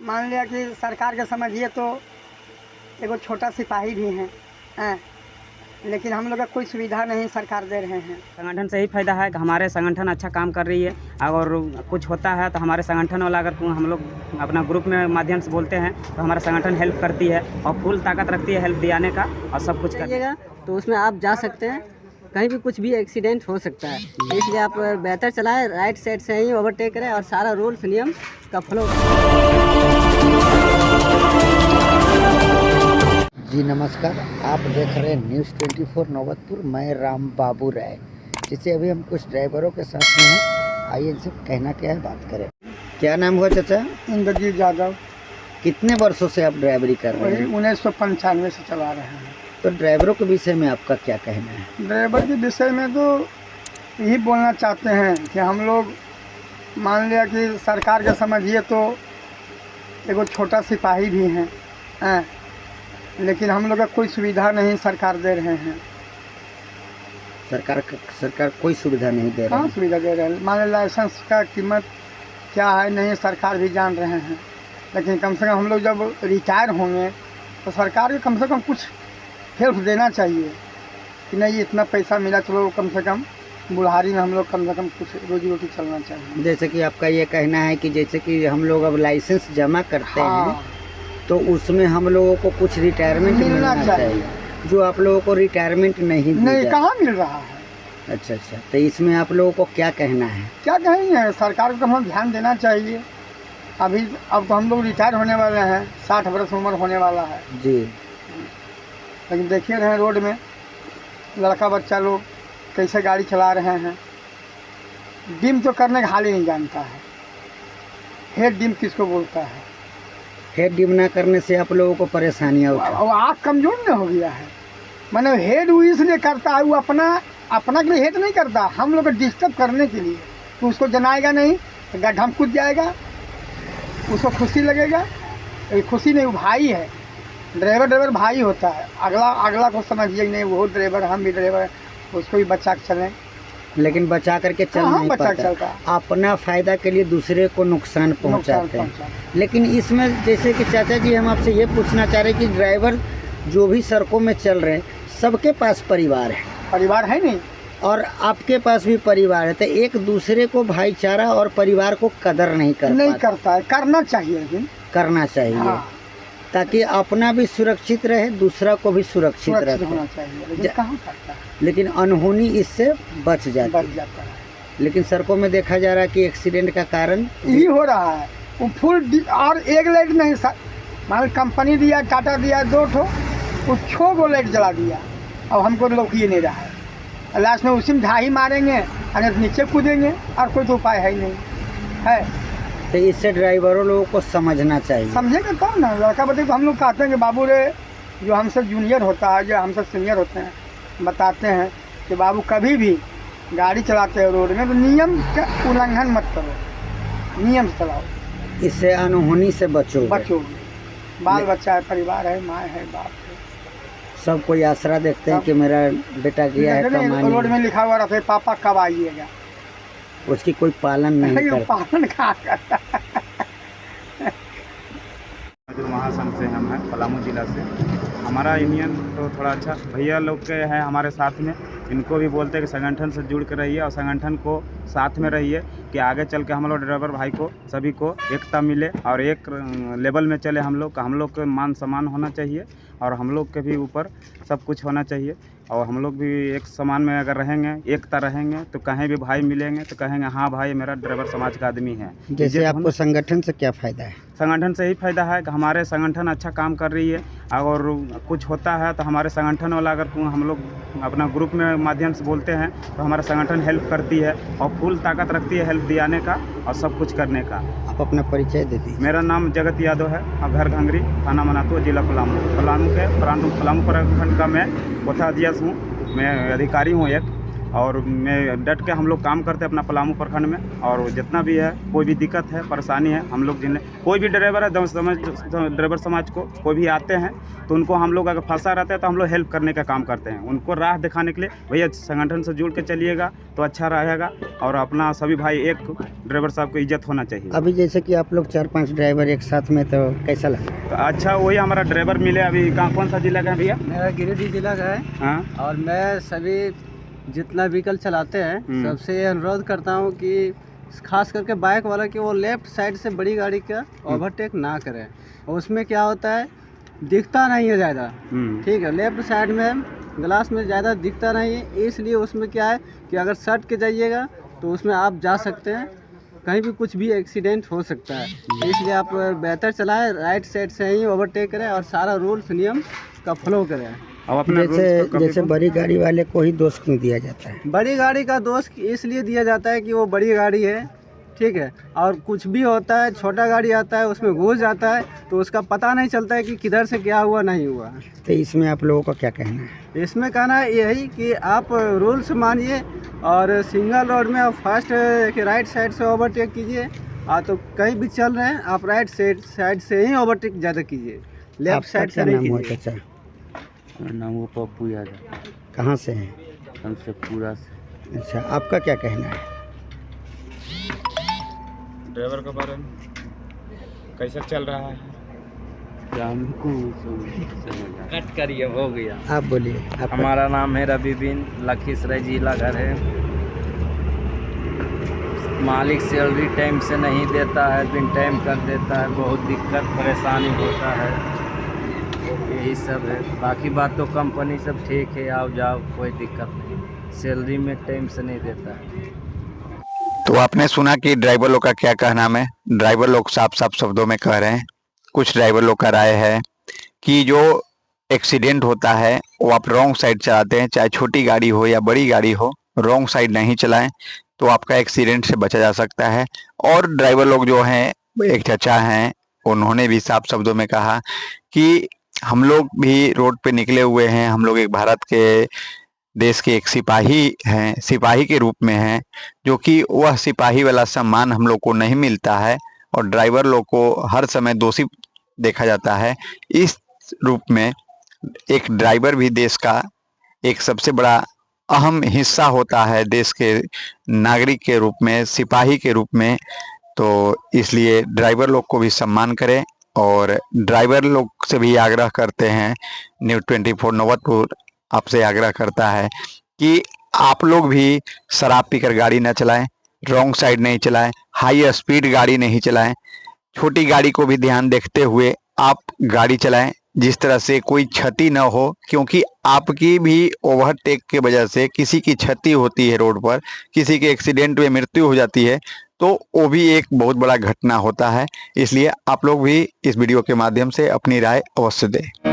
मान लिया कि सरकार के समझिए तो एगो छोटा सिपाही भी हैं, लेकिन हम लोग का कोई सुविधा नहीं सरकार दे रहे हैं। संगठन से ही फायदा है कि हमारे संगठन अच्छा काम कर रही है, और कुछ होता है तो हमारे संगठन वाला अगर हम लोग अपना ग्रुप में माध्यम से बोलते हैं तो हमारा संगठन हेल्प करती है और फुल ताकत रखती है हेल्प दिलाने का और सब कुछ करिएगा तो उसमें आप जा सकते हैं। कहीं भी कुछ भी एक्सीडेंट हो सकता है, इसलिए आप बेहतर चलाएं, राइट साइड से ही ओवरटेक करें और सारा रूल्स नियम का फॉलो। जी नमस्कार, आप देख रहे हैं न्यूज़ 24 नौबतपुर। मैं राम बाबू राय। जिससे अभी हम कुछ ड्राइवरों के साथ में हैं, आइए इनसे कहना क्या है बात करें। क्या नाम हुआ चाचा? इंद्रजीत यादव। कितने वर्षों से आप ड्राइवरी कर रहे हैं? 1995 से चला रहे हैं। तो ड्राइवरों के विषय में आपका क्या कहना है? ड्राइवर के विषय में तो यही बोलना चाहते हैं कि हम लोग मान लिया कि सरकार के समझिए तो एगो छोटा सिपाही भी हैं, लेकिन हम लोग का कोई सुविधा नहीं सरकार दे रहे हैं। सरकार कोई सुविधा नहीं दे रही? हाँ, सुविधा दे रहे हैं। मान लो लाइसेंस का कीमत क्या है नहीं सरकार भी जान रहे हैं, लेकिन कम से कम हम लोग जब रिटायर होंगे तो सरकार को कम से कम कुछ हेल्प देना चाहिए कि नहीं इतना पैसा मिला, चलो कम से कम बुढ़ारी में हम लोग कम से कम कुछ रोजी रोटी चलना चाहिए। जैसे कि आपका ये कहना है कि जैसे कि हम लोग अब लाइसेंस जमा करते हैं तो उसमें हम लोगों को कुछ रिटायरमेंट मिलना चाहिए, जो आप लोगों को रिटायरमेंट नहीं कहाँ मिल रहा है। अच्छा, तो इसमें आप लोगों को क्या कहना है? क्या कहेंगे, सरकार को हम ध्यान देना चाहिए। अब तो हम लोग रिटायर होने वाले हैं, 60 वर्ष उम्र होने वाला है जी, लेकिन देखिए रहे रोड में लड़का बच्चा लोग कैसे गाड़ी चला रहे हैं। डिम तो करने का हाल ही नहीं जानता है। हेड डिम किसको बोलता है? हेड डिम ना करने से आप लोगों को परेशानियाँ होती और आँख कमजोर न हो गया है। मैंने हेड वो इसलिए करता है, वो अपना के लिए हेड नहीं करता, हम लोग को डिस्टर्ब करने के लिए। तो उसको जनाएगा नहीं तो गड्ढा में कूद जाएगा, उसको खुशी लगेगा। खुशी नहीं, वो भाई है। ड्राइवर भाई होता है। अगला को समझिए नहीं, वो ड्राइवर, हम भी ड्राइवर, उसको भी बचा के चलें। लेकिन बचा करके चल नहीं पाता, अपना फायदा के लिए दूसरे को नुकसान पहुंचाते हैं। लेकिन इसमें जैसे कि चाचा जी हम आपसे ये पूछना चाह रहे हैं कि ड्राइवर जो भी सड़कों में चल रहे हैं सबके पास परिवार है नहीं, और आपके पास भी परिवार है, तो एक दूसरे को भाईचारा और परिवार को कदर नहीं करता है। करना चाहिए, लेकिन करना चाहिए। हाँ। ताकि अपना भी सुरक्षित रहे, दूसरा को भी सुरक्षित रहे। लेकिन अनहोनी इससे बच जाता है। लेकिन सड़कों में देखा जा रहा है कि एक्सीडेंट का कारण यही हो रहा है। वो फुल और एक लाइट नहीं, मान कंपनी दिया, टाटा दिया 2 ठो, वो 6 गो लाइट जला दिया। अब हमको लोग ये नहीं रहा है। लास्ट में उसी में ढाई मारेंगे और नीचे कूदेंगे, और कोई तो उपाय है ही नहीं है। तो इससे ड्राइवरों लोगों को समझना चाहिए। समझेंगे तब ना। लड़का बच्चे तो हम लोग कहते हैं कि बाबू रे, जो हमसे जूनियर होता है, जो हमसे सीनियर होते हैं, बताते हैं कि बाबू कभी भी गाड़ी चलाते हो रोड में तो नियम का उल्लंघन मत करो, नियम से चलाओ। इससे अनहोनी से बचो। बाल बच्चा है, परिवार है, माँ है, बाप है, सब कोई आसरा देखते हैं कि मेरा बेटा गया है कमाने। रोड में लिखा हुआ रहता है पापा कब आइएगा, उसकी कोई पालन नहीं करता। पालन कहाँ करता। महासंघ से हम हैं, पलामू जिला से। हमारा यूनियन तो थोड़ा अच्छा भैया लोग के हैं हमारे साथ में। इनको भी बोलते हैं कि संगठन से जुड़ कर रहिए और संगठन को साथ में रहिए कि आगे चल के हम लोग ड्राइवर भाई को सभी को एकता मिले और एक लेवल में चले। हम लोग के मान सम्मान होना चाहिए और हम लोग के भी ऊपर सब कुछ होना चाहिए, और हम लोग भी एक समान में अगर रहेंगे, एकता रहेंगे, तो कहीं भी भाई मिलेंगे तो कहेंगे हाँ भाई मेरा ड्राइवर समाज का आदमी है। जैसे आपको संगठन से क्या फ़ायदा है? संगठन से ही फायदा है कि हमारे संगठन अच्छा काम कर रही है, और कुछ होता है तो हमारे संगठन वाला अगर हम लोग अपना ग्रुप में माध्यम से बोलते हैं तो हमारा संगठन हेल्प करती है और फुल ताकत रखती है हेल्प दिलाने का और सब कुछ करने का। आप अपना परिचय दे दीजिए। मेरा नाम जगत यादव है और घर घंगरी, थाना मनातू, जिला पलामू के पलामू प्रखंड का मैं कोठाध्यक्ष हूँ। मैं अधिकारी हूँ एक, और मैं डट के हम लोग काम करते हैं अपना पलामू प्रखंड में। और जितना भी है कोई भी दिक्कत है परेशानी है, हम लोग जिन्हें कोई भी ड्राइवर है ड्राइवर समाज को कोई भी आते हैं तो उनको हम लोग अगर फंसा रहता है तो हम लोग हेल्प करने का काम करते हैं, उनको राह दिखाने के लिए भैया संगठन से जुड़ के चलिएगा तो अच्छा रहेगा। और अपना सभी भाई एक ड्राइवर साहब को इज्जत होना चाहिए। अभी जैसे कि आप लोग 4-5 ड्राइवर एक साथ में, तो कैसा लगा? तो अच्छा वही हमारा ड्राइवर मिले। अभी कौन सा जिला का है भैया? मेरा गिरिडीह जिला का है। हाँ, और मैं सभी जितना व्हीकल चलाते हैं सबसे ये अनुरोध करता हूँ कि खास करके बाइक वाला कि वो लेफ्ट साइड से बड़ी गाड़ी का ओवरटेक ना करें। उसमें क्या होता है, दिखता नहीं है ज़्यादा, ठीक है, लेफ्ट साइड में ग्लास में ज़्यादा दिखता नहीं है, इसलिए उसमें क्या है कि अगर सट के जाइएगा तो उसमें आप जा सकते हैं, कहीं भी कुछ भी एक्सीडेंट हो सकता है। इसलिए आप बेहतर चलाएं, राइट साइड से ही ओवरटेक करें और सारा रूल्स नियम का फॉलो करें। अब अपना जैसे बड़ी गाड़ी वाले को ही दोष क्यों दिया जाता है? बड़ी गाड़ी का दोष इसलिए दिया जाता है कि वो बड़ी गाड़ी है, ठीक है, और कुछ भी होता है, छोटा गाड़ी आता है उसमें घुस जाता है तो उसका पता नहीं चलता है कि किधर से क्या हुआ नहीं हुआ। तो इसमें आप लोगों का क्या कहना है? इसमें कहना यही कि आप रूल्स मानिए और सिंगल रोड में आप फास्ट राइट साइड से ओवरटेक कीजिए। तो कहीं भी चल रहे हैं आप राइट साइड से ही ओवरटेक ज़्यादा कीजिए, लेफ्ट साइड से नहीं कीजिए। मेरा नाम वो पप्पू यादव। कहाँ से हैं? हमसे पूरा से। अच्छा, आपका क्या कहना है? ड्राइवर के बारे में कैसा चल रहा है? हमको कट करिए, हो गया। आप बोलिए। हमारा नाम है रविबिन, लखीसराय जिला घर है। मालिक सैलरी टाइम से नहीं देता है, बिन टाइम कर देता है, बहुत दिक्कत परेशानी होता है, यही सब है। बाकी बात तो कंपनी सब ठीक है, आओ जाओ कोई दिक्कत नहीं, सैलरी में टाइम से नहीं देता है। तो आपने सुना कि ड्राइवर लोग का क्या कहना है। ड्राइवर लोग साफ साफ शब्दों में कह रहे हैं। कुछ ड्राइवर लोग का राय है कि जो एक्सीडेंट होता है वो आप रॉन्ग साइड चलाते हैं, चाहे छोटी गाड़ी हो या बड़ी गाड़ी हो, रॉन्ग साइड नहीं चलाएं तो आपका एक्सीडेंट से बचा जा सकता है। और ड्राइवर लोग जो हैं, एक चाचा हैं, उन्होंने भी साफ शब्दों में कहा कि हम लोग भी रोड पे निकले हुए हैं, हम लोग एक भारत के देश के एक सिपाही हैं, सिपाही के रूप में हैं, जो कि वह सिपाही वाला सम्मान हम लोग को नहीं मिलता है और ड्राइवर लोग को हर समय दोषी देखा जाता है। इस रूप में एक ड्राइवर भी देश का एक सबसे बड़ा अहम हिस्सा होता है, देश के नागरिक के रूप में, सिपाही के रूप में। तो इसलिए ड्राइवर लोग को भी सम्मान करें और ड्राइवर लोग से भी आग्रह करते हैं, न्यूज़ 24 नौबतपुर आपसे आग्रह करता है कि आप लोग भी शराब पीकर गाड़ी न चलाएं, रॉन्ग साइड नहीं चलाएं, हाई स्पीड गाड़ी नहीं चलाएं, छोटी गाड़ी को भी ध्यान देखते हुए आप गाड़ी चलाएं, जिस तरह से कोई क्षति न हो, क्योंकि आपकी भी ओवरटेक के वजह से किसी की क्षति होती है, रोड पर किसी के एक्सीडेंट में मृत्यु हो जाती है, तो वो भी एक बहुत बड़ा घटना होता है। इसलिए आप लोग भी इस वीडियो के माध्यम से अपनी राय अवश्य दें।